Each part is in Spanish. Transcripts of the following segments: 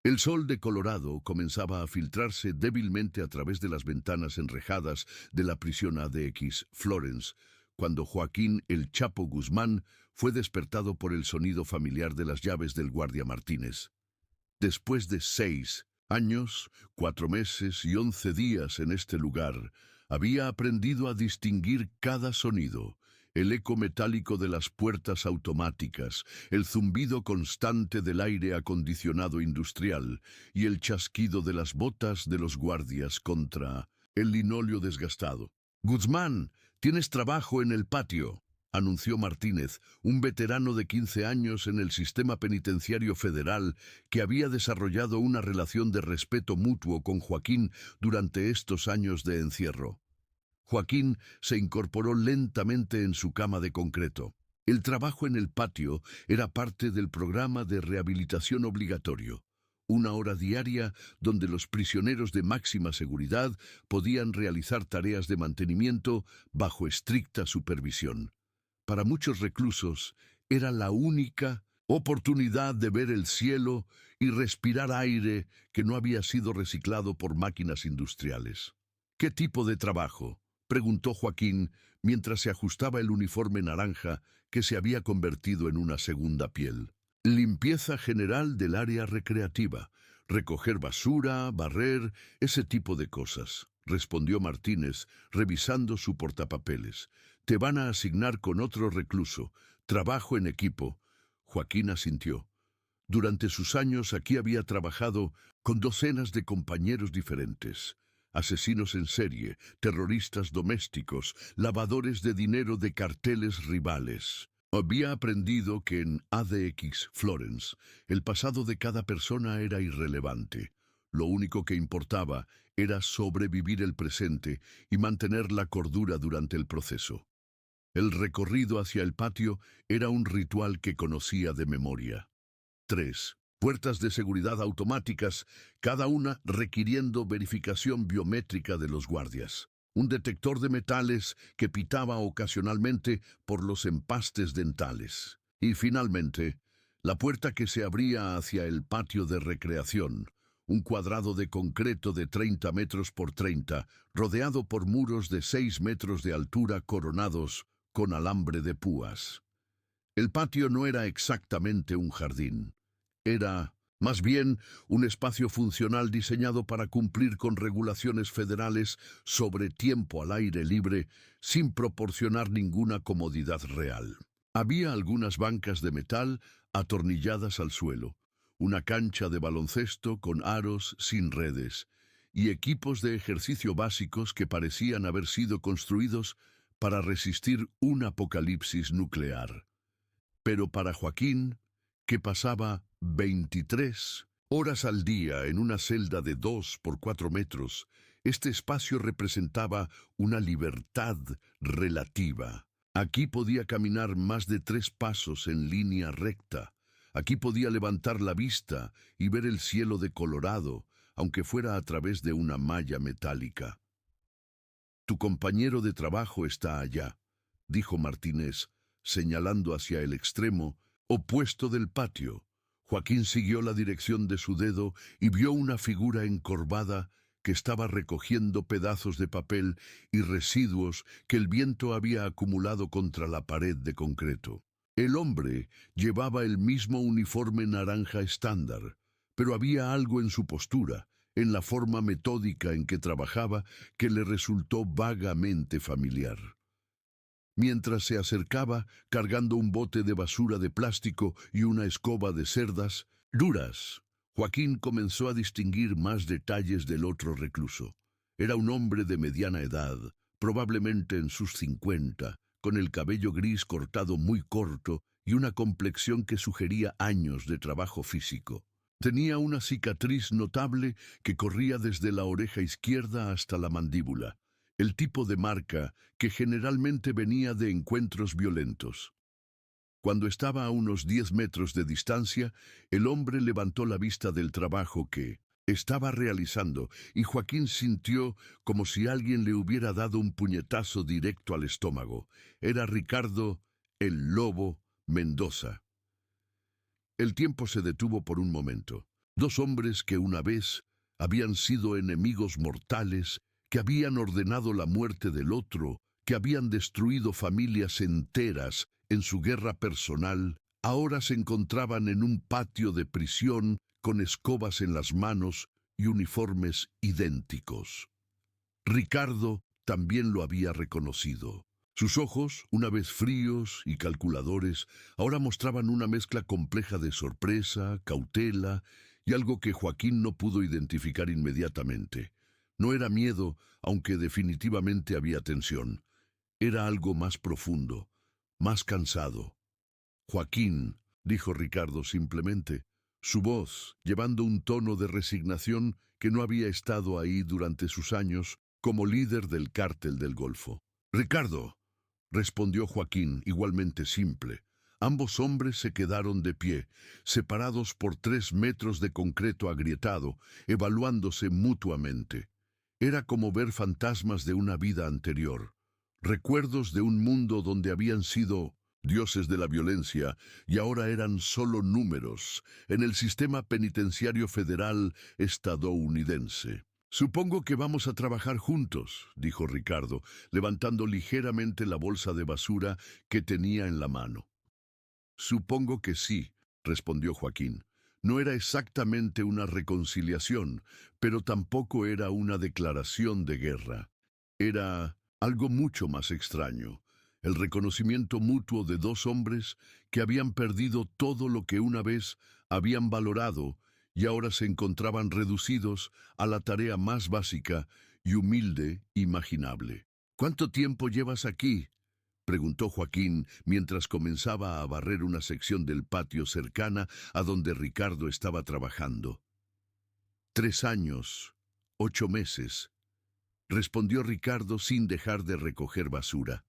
El sol de Colorado comenzaba a filtrarse débilmente a través de las ventanas enrejadas de la prisión ADX Florence, cuando Joaquín El Chapo Guzmán fue despertado por el sonido familiar de las llaves del guardia Martínez. Después de 6 años, 4 meses y 11 días en este lugar, había aprendido a distinguir cada sonido: el eco metálico de las puertas automáticas, el zumbido constante del aire acondicionado industrial y el chasquido de las botas de los guardias contra el linóleo desgastado. «Guzmán, tienes trabajo en el patio», anunció Martínez, un veterano de 15 años en el sistema penitenciario federal que había desarrollado una relación de respeto mutuo con Joaquín durante estos años de encierro. Joaquín se incorporó lentamente en su cama de concreto. El trabajo en el patio era parte del programa de rehabilitación obligatorio, 1 hora diaria donde los prisioneros de máxima seguridad podían realizar tareas de mantenimiento bajo estricta supervisión. Para muchos reclusos era la única oportunidad de ver el cielo y respirar aire que no había sido reciclado por máquinas industriales. «¿Qué tipo de trabajo?», preguntó Joaquín mientras se ajustaba el uniforme naranja que se había convertido en una segunda piel. «Limpieza general del área recreativa, recoger basura, barrer, ese tipo de cosas», respondió Martínez, revisando su portapapeles. «Te van a asignar con otro recluso. Trabajo en equipo». Joaquín asintió. Durante sus años aquí había trabajado con docenas de compañeros diferentes: asesinos en serie, terroristas domésticos, lavadores de dinero de carteles rivales. Había aprendido que en ADX Florence el pasado de cada persona era irrelevante. Lo único que importaba era sobrevivir el presente y mantener la cordura durante el proceso. El recorrido hacia el patio era un ritual que conocía de memoria. 3 puertas de seguridad automáticas, cada una requiriendo verificación biométrica de los guardias. Un detector de metales que pitaba ocasionalmente por los empastes dentales. Y finalmente, la puerta que se abría hacia el patio de recreación, un cuadrado de concreto de 30 metros por 30, rodeado por muros de 6 metros de altura coronados con alambre de púas. El patio no era exactamente un jardín. Era, más bien, un espacio funcional diseñado para cumplir con regulaciones federales sobre tiempo al aire libre sin proporcionar ninguna comodidad real. Había algunas bancas de metal atornilladas al suelo, una cancha de baloncesto con aros sin redes y equipos de ejercicio básicos que parecían haber sido construidos para resistir un apocalipsis nuclear. Pero para Joaquín, que pasaba 23 horas al día en una celda de 2 por 4 metros, este espacio representaba una libertad relativa. Aquí podía caminar más de 3 pasos en línea recta. Aquí podía levantar la vista y ver el cielo de Colorado, aunque fuera a través de una malla metálica. «Tu compañero de trabajo está allá», dijo Martínez, señalando hacia el extremo opuesto del patio. Joaquín siguió la dirección de su dedo y vio una figura encorvada que estaba recogiendo pedazos de papel y residuos que el viento había acumulado contra la pared de concreto. El hombre llevaba el mismo uniforme naranja estándar, pero había algo en su postura, en la forma metódica en que trabajaba, que le resultó vagamente familiar. Mientras se acercaba, cargando un bote de basura de plástico y una escoba de cerdas duras, Joaquín comenzó a distinguir más detalles del otro recluso. Era un hombre de mediana edad, probablemente en sus 50, con el cabello gris cortado muy corto y una complexión que sugería años de trabajo físico. Tenía una cicatriz notable que corría desde la oreja izquierda hasta la mandíbula, el tipo de marca que generalmente venía de encuentros violentos. Cuando estaba a unos 10 metros de distancia, el hombre levantó la vista del trabajo que estaba realizando y Joaquín sintió como si alguien le hubiera dado un puñetazo directo al estómago. Era Ricardo el Lobo Mendoza. El tiempo se detuvo por un momento. Dos hombres que una vez habían sido enemigos mortales, que habían ordenado la muerte del otro, que habían destruido familias enteras en su guerra personal, ahora se encontraban en un patio de prisión con escobas en las manos y uniformes idénticos. Ricardo también lo había reconocido. Sus ojos, una vez fríos y calculadores, ahora mostraban una mezcla compleja de sorpresa, cautela y algo que Joaquín no pudo identificar inmediatamente. No era miedo, aunque definitivamente había tensión. Era algo más profundo, más cansado. Joaquín, dijo Ricardo simplemente, su voz llevando un tono de resignación que no había estado ahí durante sus años como líder del cártel del Golfo. Ricardo, respondió Joaquín, igualmente simple. Ambos hombres se quedaron de pie, separados por 3 metros de concreto agrietado, evaluándose mutuamente. Era como ver fantasmas de una vida anterior, recuerdos de un mundo donde habían sido dioses de la violencia y ahora eran solo números en el sistema penitenciario federal estadounidense. Supongo que vamos a trabajar juntos, dijo Ricardo, levantando ligeramente la bolsa de basura que tenía en la mano. Supongo que sí, respondió Joaquín. No era exactamente una reconciliación, pero tampoco era una declaración de guerra. Era algo mucho más extraño, el reconocimiento mutuo de dos hombres que habían perdido todo lo que una vez habían valorado y ahora se encontraban reducidos a la tarea más básica y humilde imaginable. ¿Cuánto tiempo llevas aquí?, preguntó Joaquín mientras comenzaba a barrer una sección del patio cercana a donde Ricardo estaba trabajando. 3 años, 8 meses, respondió Ricardo sin dejar de recoger basura.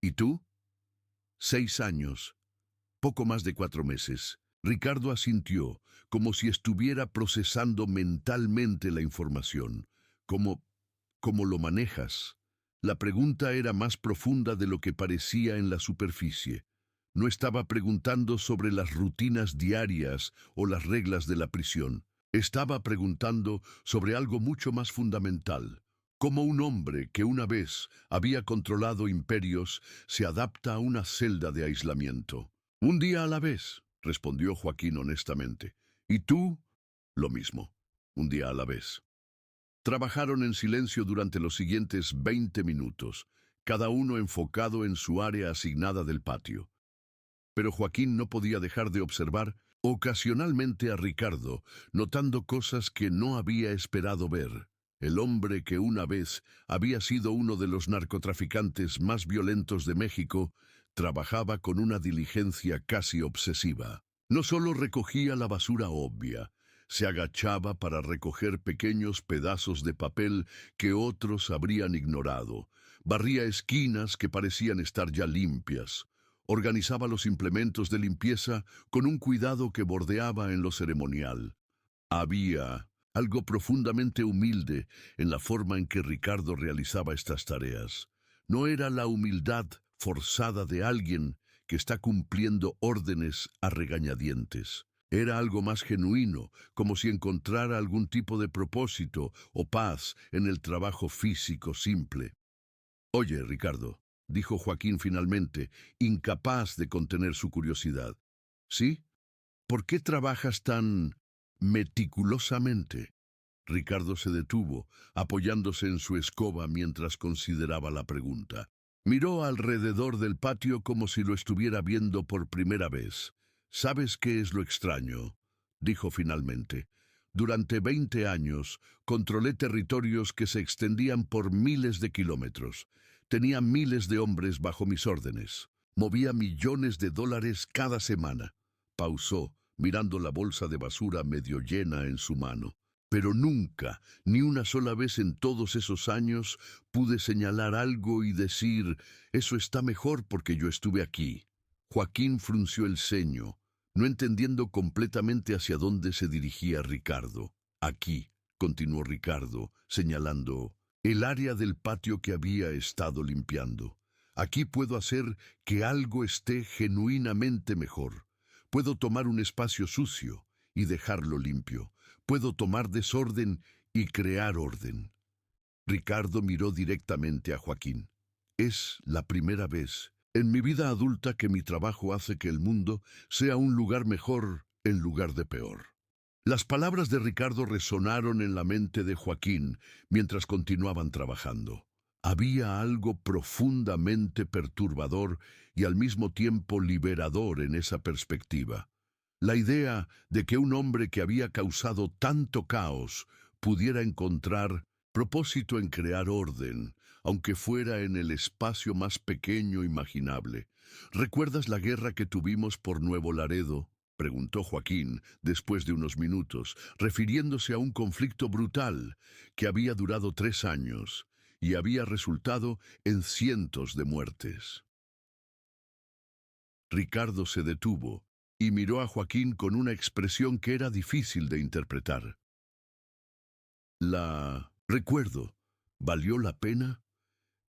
¿Y tú? 6 años, poco más de 4 meses. Ricardo asintió, como si estuviera procesando mentalmente la información. ¿Cómo lo manejas? La pregunta era más profunda de lo que parecía en la superficie. No estaba preguntando sobre las rutinas diarias o las reglas de la prisión. Estaba preguntando sobre algo mucho más fundamental. Cómo un hombre que una vez había controlado imperios se adapta a una celda de aislamiento. Un día a la vez, respondió Joaquín honestamente. ¿Y tú? Lo mismo, un día a la vez. Trabajaron en silencio durante los siguientes 20 minutos, cada uno enfocado en su área asignada del patio. Pero Joaquín no podía dejar de observar ocasionalmente a Ricardo, notando cosas que no había esperado ver. El hombre que una vez había sido uno de los narcotraficantes más violentos de México, trabajaba con una diligencia casi obsesiva. No solo recogía la basura obvia, se agachaba para recoger pequeños pedazos de papel que otros habrían ignorado, barría esquinas que parecían estar ya limpias, organizaba los implementos de limpieza con un cuidado que bordeaba en lo ceremonial. Había algo profundamente humilde en la forma en que Ricardo realizaba estas tareas. No era la humildad forzada de alguien que está cumpliendo órdenes a regañadientes. Era algo más genuino, como si encontrara algún tipo de propósito o paz en el trabajo físico simple. Oye, Ricardo, dijo Joaquín finalmente, incapaz de contener su curiosidad. ¿Sí? ¿Por qué trabajas tan meticulosamente? Ricardo se detuvo, apoyándose en su escoba mientras consideraba la pregunta. Miró alrededor del patio como si lo estuviera viendo por primera vez. ¿Sabes qué es lo extraño?, dijo finalmente. Durante 20 años controlé territorios que se extendían por miles de kilómetros. Tenía miles de hombres bajo mis órdenes. Movía millones de dólares cada semana. Pausó, mirando la bolsa de basura medio llena en su mano. Pero nunca, ni una sola vez en todos esos años, pude señalar algo y decir, eso está mejor porque yo estuve aquí. Joaquín frunció el ceño, no entendiendo completamente hacia dónde se dirigía Ricardo. Aquí, continuó Ricardo, señalando el área del patio que había estado limpiando. Aquí puedo hacer que algo esté genuinamente mejor. Puedo tomar un espacio sucio y dejarlo limpio. Puedo tomar desorden y crear orden. Ricardo miró directamente a Joaquín. Es la primera vez en mi vida adulta que mi trabajo hace que el mundo sea un lugar mejor en lugar de peor. Las palabras de Ricardo resonaron en la mente de Joaquín mientras continuaban trabajando. Había algo profundamente perturbador y al mismo tiempo liberador en esa perspectiva. La idea de que un hombre que había causado tanto caos pudiera encontrar propósito en crear orden, aunque fuera en el espacio más pequeño imaginable. ¿Recuerdas la guerra que tuvimos por Nuevo Laredo?, preguntó Joaquín después de unos minutos, refiriéndose a un conflicto brutal que había durado 3 años y había resultado en cientos de muertes. Ricardo se detuvo y miró a Joaquín con una expresión que era difícil de interpretar. Recuerdo, ¿valió la pena?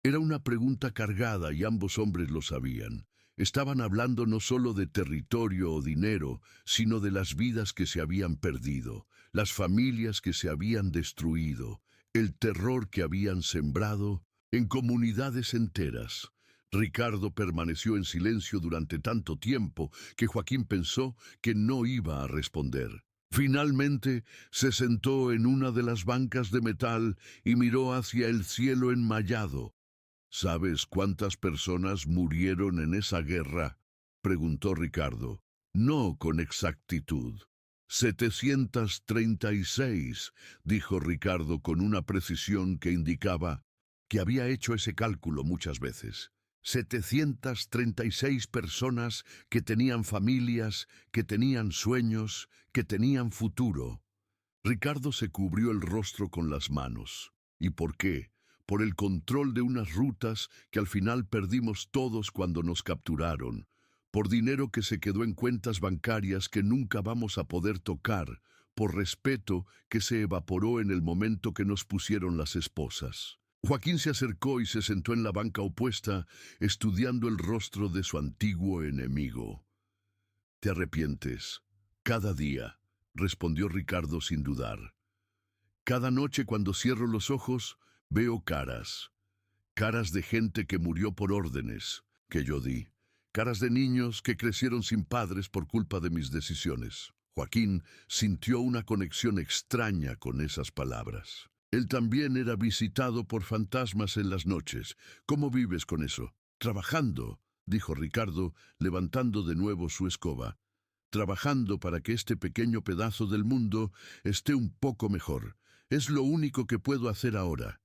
Era una pregunta cargada y ambos hombres lo sabían. Estaban hablando no solo de territorio o dinero, sino de las vidas que se habían perdido, las familias que se habían destruido, el terror que habían sembrado en comunidades enteras. Ricardo permaneció en silencio durante tanto tiempo que Joaquín pensó que no iba a responder. Finalmente se sentó en una de las bancas de metal y miró hacia el cielo enmayado. ¿Sabes cuántas personas murieron en esa guerra?, preguntó Ricardo. No con exactitud. 736, dijo Ricardo con una precisión que indicaba que había hecho ese cálculo muchas veces. 736 personas que tenían familias, que tenían sueños, que tenían futuro. Ricardo se cubrió el rostro con las manos. ¿Y por qué? Por el control de unas rutas que al final perdimos todos cuando nos capturaron, por dinero que se quedó en cuentas bancarias que nunca vamos a poder tocar, por respeto que se evaporó en el momento que nos pusieron las esposas. Joaquín se acercó y se sentó en la banca opuesta, estudiando el rostro de su antiguo enemigo. «¿Te arrepientes?» «Cada día», respondió Ricardo sin dudar. «Cada noche cuando cierro los ojos, veo caras. Caras de gente que murió por órdenes que yo di. Caras de niños que crecieron sin padres por culpa de mis decisiones». Joaquín sintió una conexión extraña con esas palabras. Él también era visitado por fantasmas en las noches. «¿Cómo vives con eso?» «Trabajando», dijo Ricardo, levantando de nuevo su escoba. «Trabajando para que este pequeño pedazo del mundo esté un poco mejor. Es lo único que puedo hacer ahora».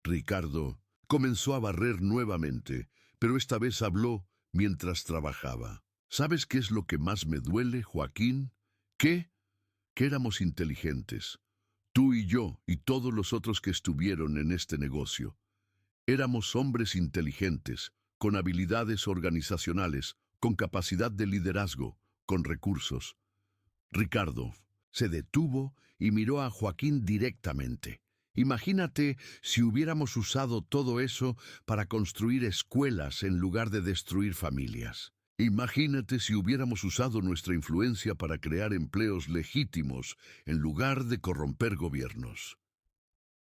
Ricardo comenzó a barrer nuevamente, pero esta vez habló mientras trabajaba. «¿Sabes qué es lo que más me duele, Joaquín?» «¿Qué?» «Que éramos inteligentes. Tú y yo y todos los otros que estuvieron en este negocio. Éramos hombres inteligentes, con habilidades organizacionales, con capacidad de liderazgo, con recursos». Ricardo se detuvo y miró a Joaquín directamente. «Imagínate si hubiéramos usado todo eso para construir escuelas en lugar de destruir familias. Imagínate si hubiéramos usado nuestra influencia para crear empleos legítimos en lugar de corromper gobiernos».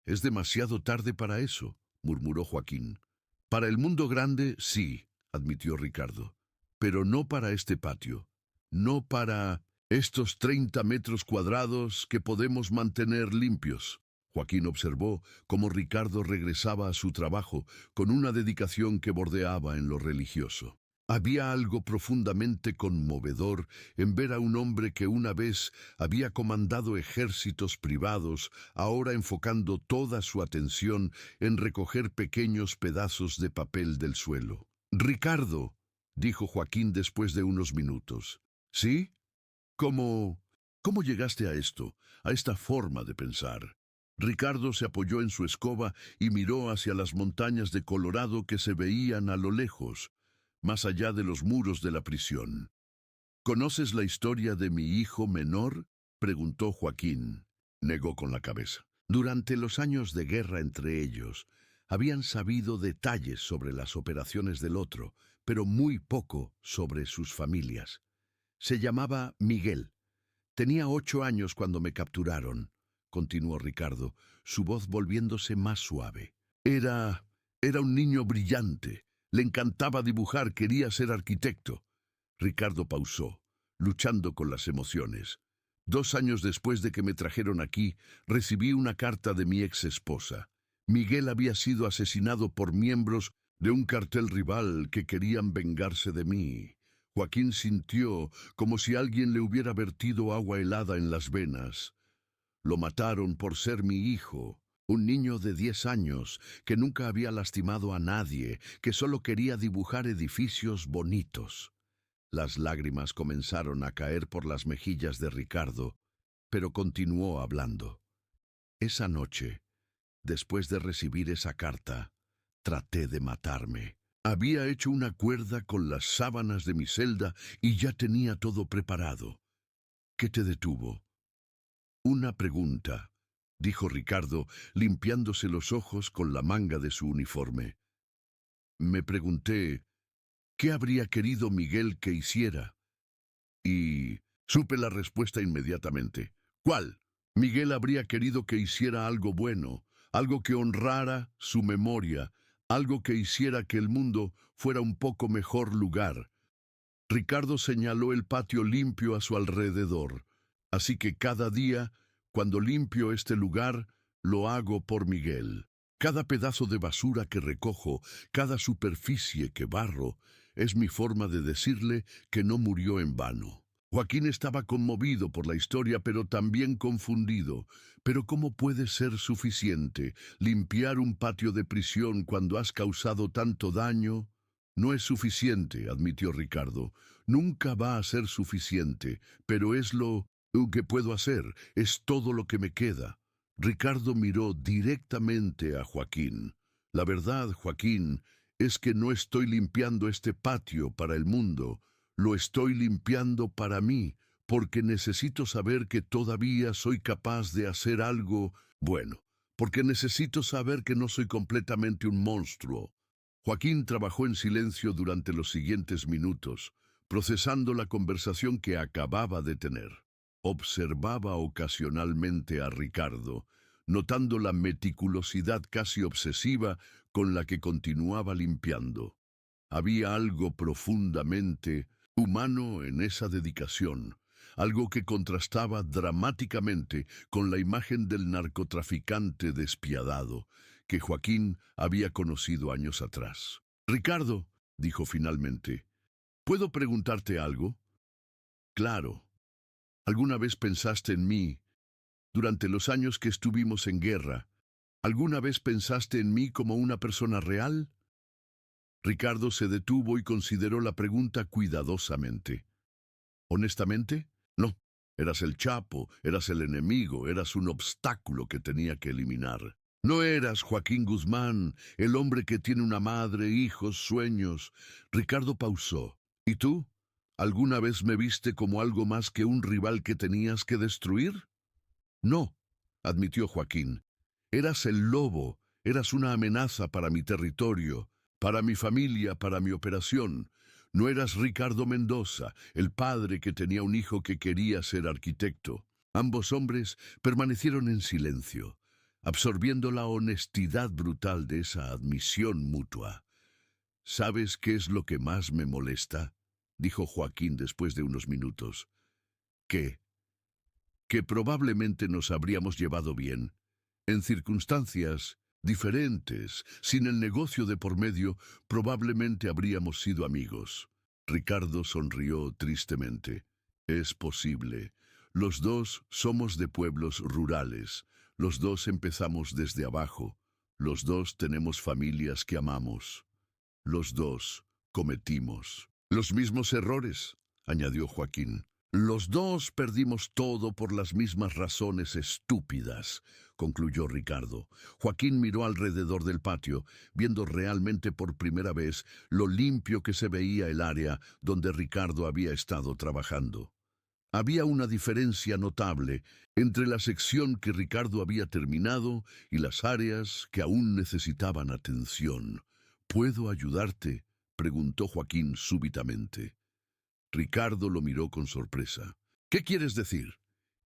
«Es demasiado tarde para eso», murmuró Joaquín. «Para el mundo grande, sí», admitió Ricardo. «Pero no para este patio. No para estos 30 metros cuadrados que podemos mantener limpios». Joaquín observó cómo Ricardo regresaba a su trabajo con una dedicación que bordeaba en lo religioso. Había algo profundamente conmovedor en ver a un hombre que una vez había comandado ejércitos privados, ahora enfocando toda su atención en recoger pequeños pedazos de papel del suelo. «Ricardo», dijo Joaquín después de unos minutos. «¿Sí? ¿Cómo llegaste a esto, a esta forma de pensar?» Ricardo se apoyó en su escoba y miró hacia las montañas de Colorado que se veían a lo lejos, más allá de los muros de la prisión. «¿Conoces la historia de mi hijo menor?», preguntó Joaquín. Negó con la cabeza. Durante los años de guerra entre ellos, habían sabido detalles sobre las operaciones del otro, pero muy poco sobre sus familias. Se llamaba Miguel. Tenía 8 años cuando me capturaron, continuó Ricardo, su voz volviéndose más suave. Era un niño brillante. Le encantaba dibujar, quería ser arquitecto. Ricardo pausó, luchando con las emociones. 2 años después de que me trajeron aquí, recibí una carta de mi ex esposa. Miguel había sido asesinado por miembros de un cartel rival que querían vengarse de mí. Joaquín sintió como si alguien le hubiera vertido agua helada en las venas. Lo mataron por ser mi hijo, un niño de 10 años que nunca había lastimado a nadie, que solo quería dibujar edificios bonitos. Las lágrimas comenzaron a caer por las mejillas de Ricardo, pero continuó hablando. Esa noche, después de recibir esa carta, traté de matarme. Había hecho una cuerda con las sábanas de mi celda y ya tenía todo preparado. ¿Qué te detuvo? Una pregunta, dijo Ricardo, limpiándose los ojos con la manga de su uniforme. Me pregunté, ¿qué habría querido Miguel que hiciera? Y supe la respuesta inmediatamente. ¿Cuál? Miguel habría querido que hiciera algo bueno, algo que honrara su memoria, algo que hiciera que el mundo fuera un poco mejor lugar. Ricardo señaló el patio limpio a su alrededor. Así que cada día, cuando limpio este lugar, lo hago por Miguel. Cada pedazo de basura que recojo, cada superficie que barro, es mi forma de decirle que no murió en vano. Joaquín estaba conmovido por la historia, pero también confundido. Pero ¿cómo puede ser suficiente limpiar un patio de prisión cuando has causado tanto daño? No es suficiente, admitió Ricardo. Nunca va a ser suficiente, pero es lo que puedo hacer, es todo lo que me queda. Ricardo miró directamente a Joaquín. La verdad, Joaquín, es que no estoy limpiando este patio para el mundo, lo estoy limpiando para mí, porque necesito saber que todavía soy capaz de hacer algo bueno, porque necesito saber que no soy completamente un monstruo. Joaquín trabajó en silencio durante los siguientes minutos, procesando la conversación que acababa de tener. Observaba ocasionalmente a Ricardo, notando la meticulosidad casi obsesiva con la que continuaba limpiando. Había algo profundamente humano en esa dedicación, algo que contrastaba dramáticamente con la imagen del narcotraficante despiadado que Joaquín había conocido años atrás. Ricardo, dijo finalmente, ¿puedo preguntarte algo? Claro. ¿Alguna vez pensaste en mí durante los años que estuvimos en guerra? ¿Alguna vez pensaste en mí como una persona real? Ricardo se detuvo y consideró la pregunta cuidadosamente. ¿Honestamente? No. Eras el Chapo, eras el enemigo, eras un obstáculo que tenía que eliminar. No eras Joaquín Guzmán, el hombre que tiene una madre, hijos, sueños. Ricardo pausó. ¿Y tú? ¿Alguna vez me viste como algo más que un rival que tenías que destruir? No, admitió Joaquín. Eras el lobo, eras una amenaza para mi territorio, para mi familia, para mi operación. No eras Ricardo Mendoza, el padre que tenía un hijo que quería ser arquitecto. Ambos hombres permanecieron en silencio, absorbiendo la honestidad brutal de esa admisión mutua. ¿Sabes qué es lo que más me molesta?, dijo Joaquín después de unos minutos. ¿Qué? Que probablemente nos habríamos llevado bien. En circunstancias diferentes, sin el negocio de por medio, probablemente habríamos sido amigos. Ricardo sonrió tristemente. Es posible. Los dos somos de pueblos rurales. Los dos empezamos desde abajo. Los dos tenemos familias que amamos. Los dos cometimos los mismos errores, añadió Joaquín. Los dos perdimos todo por las mismas razones estúpidas, concluyó Ricardo. Joaquín miró alrededor del patio, viendo realmente por primera vez lo limpio que se veía el área donde Ricardo había estado trabajando. Había una diferencia notable entre la sección que Ricardo había terminado y las áreas que aún necesitaban atención. ¿Puedo ayudarte?, preguntó Joaquín súbitamente. Ricardo lo miró con sorpresa. ¿Qué quieres decir?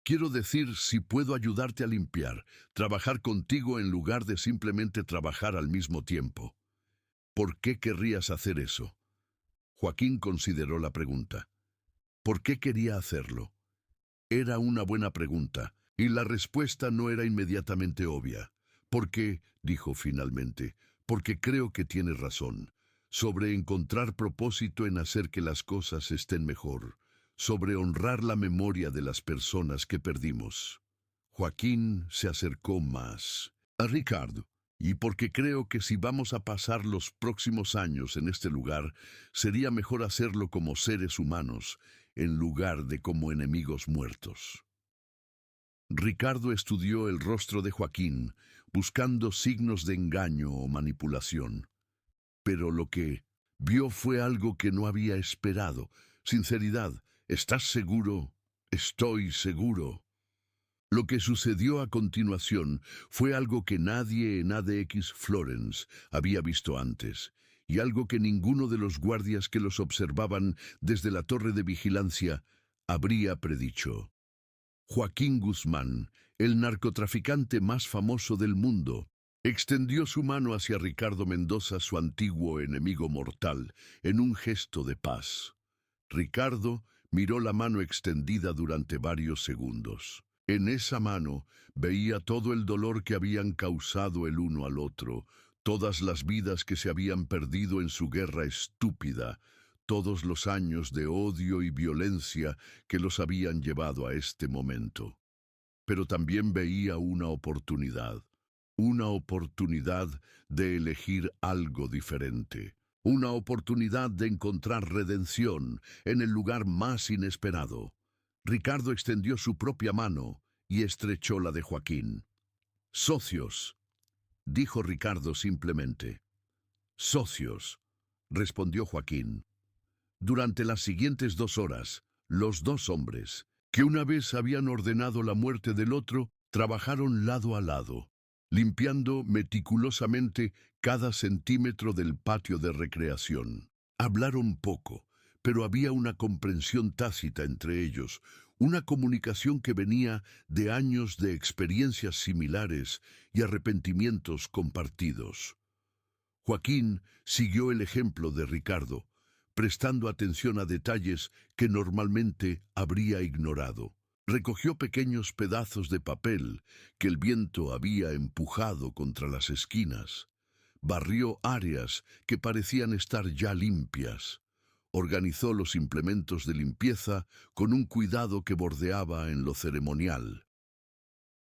Quiero decir, si puedo ayudarte a limpiar, trabajar contigo en lugar de simplemente trabajar al mismo tiempo. ¿Por qué querrías hacer eso? Joaquín consideró la pregunta. ¿Por qué quería hacerlo? Era una buena pregunta, y la respuesta no era inmediatamente obvia. ¿Por qué? Dijo finalmente. Porque creo que tienes razón. Sobre encontrar propósito en hacer que las cosas estén mejor. Sobre honrar la memoria de las personas que perdimos. Joaquín se acercó más a Ricardo, y porque creo que si vamos a pasar los próximos años en este lugar, sería mejor hacerlo como seres humanos, en lugar de como enemigos muertos. Ricardo estudió el rostro de Joaquín, buscando signos de engaño o manipulación. Pero lo que vio fue algo que no había esperado. Sinceridad. ¿Estás seguro? Estoy seguro. Lo que sucedió a continuación fue algo que nadie en ADX Florence había visto antes, y algo que ninguno de los guardias que los observaban desde la torre de vigilancia habría predicho. Joaquín Guzmán, el narcotraficante más famoso del mundo, extendió su mano hacia Ricardo Mendoza, su antiguo enemigo mortal, en un gesto de paz. Ricardo miró la mano extendida durante varios segundos. En esa mano veía todo el dolor que habían causado el uno al otro, todas las vidas que se habían perdido en su guerra estúpida, todos los años de odio y violencia que los habían llevado a este momento. Pero también veía una oportunidad de elegir algo diferente, una oportunidad de encontrar redención en el lugar más inesperado. Ricardo extendió su propia mano y estrechó la de Joaquín. «Socios», dijo Ricardo simplemente. «Socios», respondió Joaquín. Durante las siguientes 2 horas, los dos hombres, que una vez habían ordenado la muerte del otro, trabajaron lado a lado, limpiando meticulosamente cada centímetro del patio de recreación. Hablaron poco, pero había una comprensión tácita entre ellos, una comunicación que venía de años de experiencias similares y arrepentimientos compartidos. Joaquín siguió el ejemplo de Ricardo, prestando atención a detalles que normalmente habría ignorado. Recogió pequeños pedazos de papel que el viento había empujado contra las esquinas. Barrió áreas que parecían estar ya limpias. Organizó los implementos de limpieza con un cuidado que bordeaba en lo ceremonial.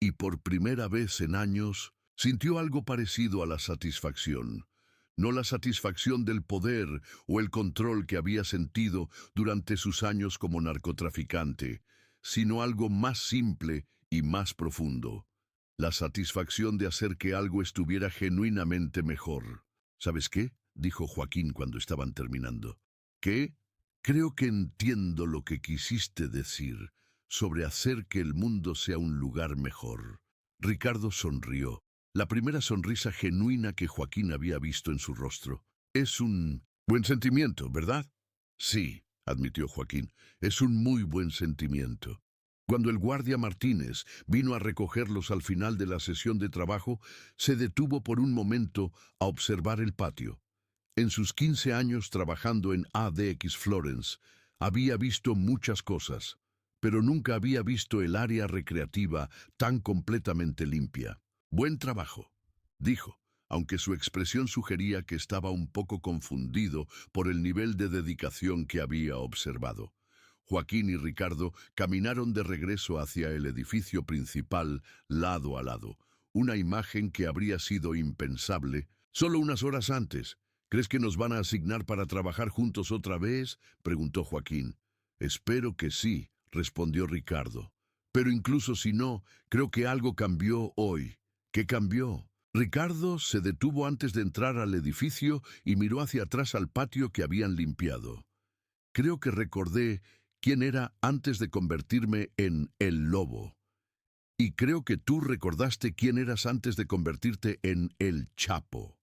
Y por primera vez en años, sintió algo parecido a la satisfacción. No la satisfacción del poder o el control que había sentido durante sus años como narcotraficante, sino algo más simple y más profundo. La satisfacción de hacer que algo estuviera genuinamente mejor. ¿Sabes qué?, dijo Joaquín cuando estaban terminando. ¿Qué? Creo que entiendo lo que quisiste decir sobre hacer que el mundo sea un lugar mejor. Ricardo sonrió. La primera sonrisa genuina que Joaquín había visto en su rostro. Es un buen sentimiento, ¿verdad? Sí, admitió Joaquín, es un muy buen sentimiento. Cuando el guardia Martínez vino a recogerlos al final de la sesión de trabajo, se detuvo por un momento a observar el patio. En sus 15 años trabajando en ADX Florence, había visto muchas cosas, pero nunca había visto el área recreativa tan completamente limpia. «Buen trabajo», dijo, aunque su expresión sugería que estaba un poco confundido por el nivel de dedicación que había observado. Joaquín y Ricardo caminaron de regreso hacia el edificio principal, lado a lado, una imagen que habría sido impensable solo unas horas antes. «¿Crees que nos van a asignar para trabajar juntos otra vez?», preguntó Joaquín. «Espero que sí», respondió Ricardo. «Pero incluso si no, creo que algo cambió hoy». «¿Qué cambió?». Ricardo se detuvo antes de entrar al edificio y miró hacia atrás al patio que habían limpiado. «Creo que recordé quién era antes de convertirme en el lobo. Y creo que tú recordaste quién eras antes de convertirte en el Chapo».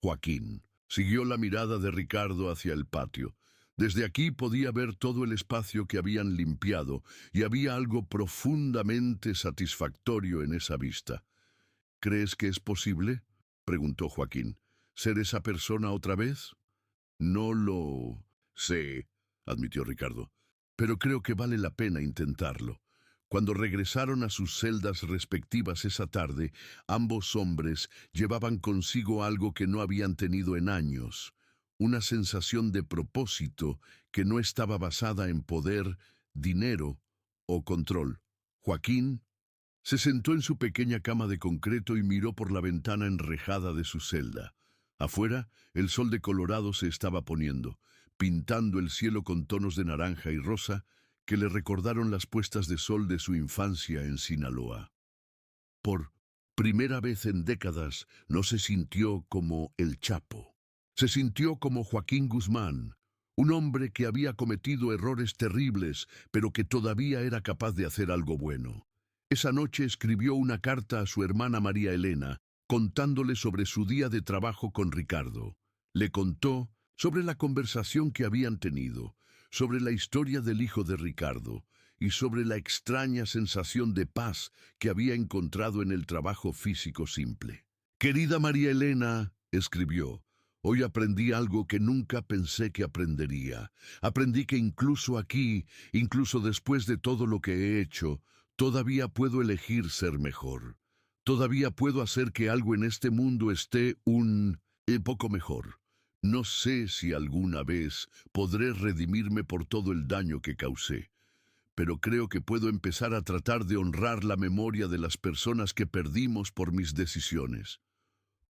Joaquín siguió la mirada de Ricardo hacia el patio. Desde aquí podía ver todo el espacio que habían limpiado, y había algo profundamente satisfactorio en esa vista. ¿Crees que es posible?, preguntó Joaquín. ¿Ser esa persona otra vez? No lo sé, admitió Ricardo, pero creo que vale la pena intentarlo. Cuando regresaron a sus celdas respectivas esa tarde, ambos hombres llevaban consigo algo que no habían tenido en años, una sensación de propósito que no estaba basada en poder, dinero o control. Joaquín se sentó en su pequeña cama de concreto y miró por la ventana enrejada de su celda. Afuera, el sol de Colorado se estaba poniendo, pintando el cielo con tonos de naranja y rosa que le recordaron las puestas de sol de su infancia en Sinaloa. Por primera vez en décadas no se sintió como el Chapo. Se sintió como Joaquín Guzmán, un hombre que había cometido errores terribles, pero que todavía era capaz de hacer algo bueno. Esa noche escribió una carta a su hermana María Elena, contándole sobre su día de trabajo con Ricardo. Le contó sobre la conversación que habían tenido, sobre la historia del hijo de Ricardo y sobre la extraña sensación de paz que había encontrado en el trabajo físico simple. Querida María Elena, escribió, hoy aprendí algo que nunca pensé que aprendería. Aprendí que incluso aquí, incluso después de todo lo que he hecho, todavía puedo elegir ser mejor. Todavía puedo hacer que algo en este mundo esté un poco mejor. No sé si alguna vez podré redimirme por todo el daño que causé, pero creo que puedo empezar a tratar de honrar la memoria de las personas que perdimos por mis decisiones.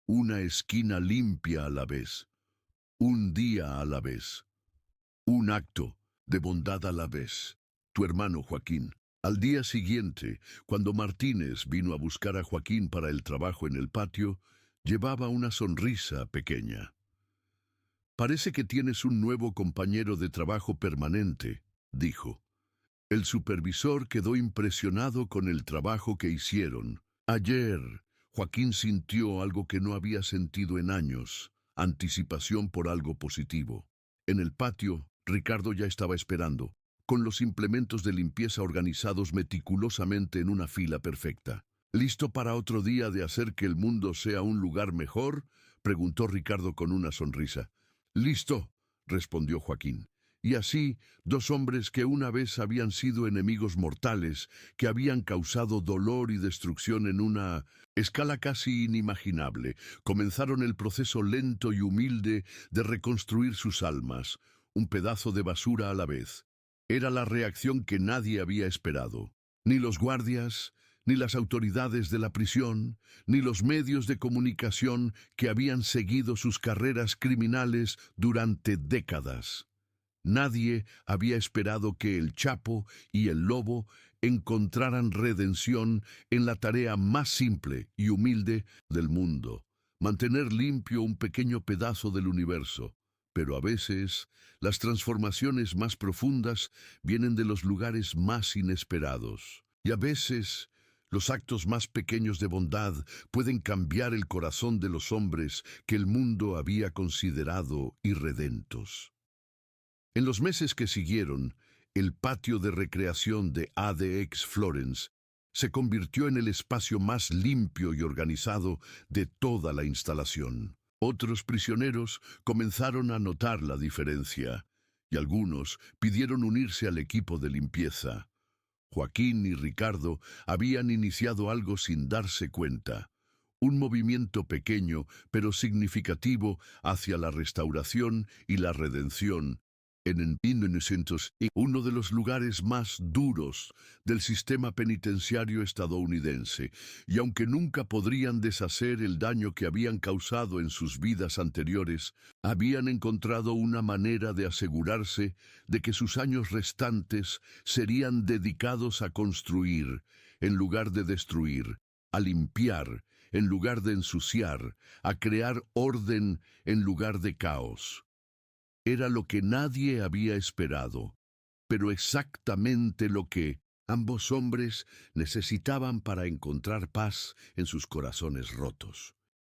Una esquina limpia a la vez, un día a la vez, un acto de bondad a la vez. Tu hermano Joaquín. Al día siguiente, cuando Martínez vino a buscar a Joaquín para el trabajo en el patio, llevaba una sonrisa pequeña. Parece que tienes un nuevo compañero de trabajo permanente, dijo. El supervisor quedó impresionado con el trabajo que hicieron. Ayer, Joaquín sintió algo que no había sentido en años, anticipación por algo positivo. En el patio, Ricardo ya estaba esperando, con los implementos de limpieza organizados meticulosamente en una fila perfecta. ¿Listo para otro día de hacer que el mundo sea un lugar mejor?, preguntó Ricardo con una sonrisa. Listo, respondió Joaquín. Y así, dos hombres que una vez habían sido enemigos mortales, que habían causado dolor y destrucción en una escala casi inimaginable, comenzaron el proceso lento y humilde de reconstruir sus almas, un pedazo de basura a la vez. Era la reacción que nadie había esperado. Ni los guardias, ni las autoridades de la prisión, ni los medios de comunicación que habían seguido sus carreras criminales durante décadas. Nadie había esperado que el Chapo y el Lobo encontraran redención en la tarea más simple y humilde del mundo, mantener limpio un pequeño pedazo del universo. Pero a veces, las transformaciones más profundas vienen de los lugares más inesperados. Y a veces, los actos más pequeños de bondad pueden cambiar el corazón de los hombres que el mundo había considerado irredentos. En los meses que siguieron, el patio de recreación de ADX Florence se convirtió en el espacio más limpio y organizado de toda la instalación. Otros prisioneros comenzaron a notar la diferencia, y algunos pidieron unirse al equipo de limpieza. Joaquín y Ricardo habían iniciado algo sin darse cuenta, un movimiento pequeño pero significativo hacia la restauración y la redención en Innocents, uno de los lugares más duros del sistema penitenciario estadounidense, y aunque nunca podrían deshacer el daño que habían causado en sus vidas anteriores, habían encontrado una manera de asegurarse de que sus años restantes serían dedicados a construir, en lugar de destruir, a limpiar, en lugar de ensuciar, a crear orden en lugar de caos. Era lo que nadie había esperado, pero exactamente lo que ambos hombres necesitaban para encontrar paz en sus corazones rotos.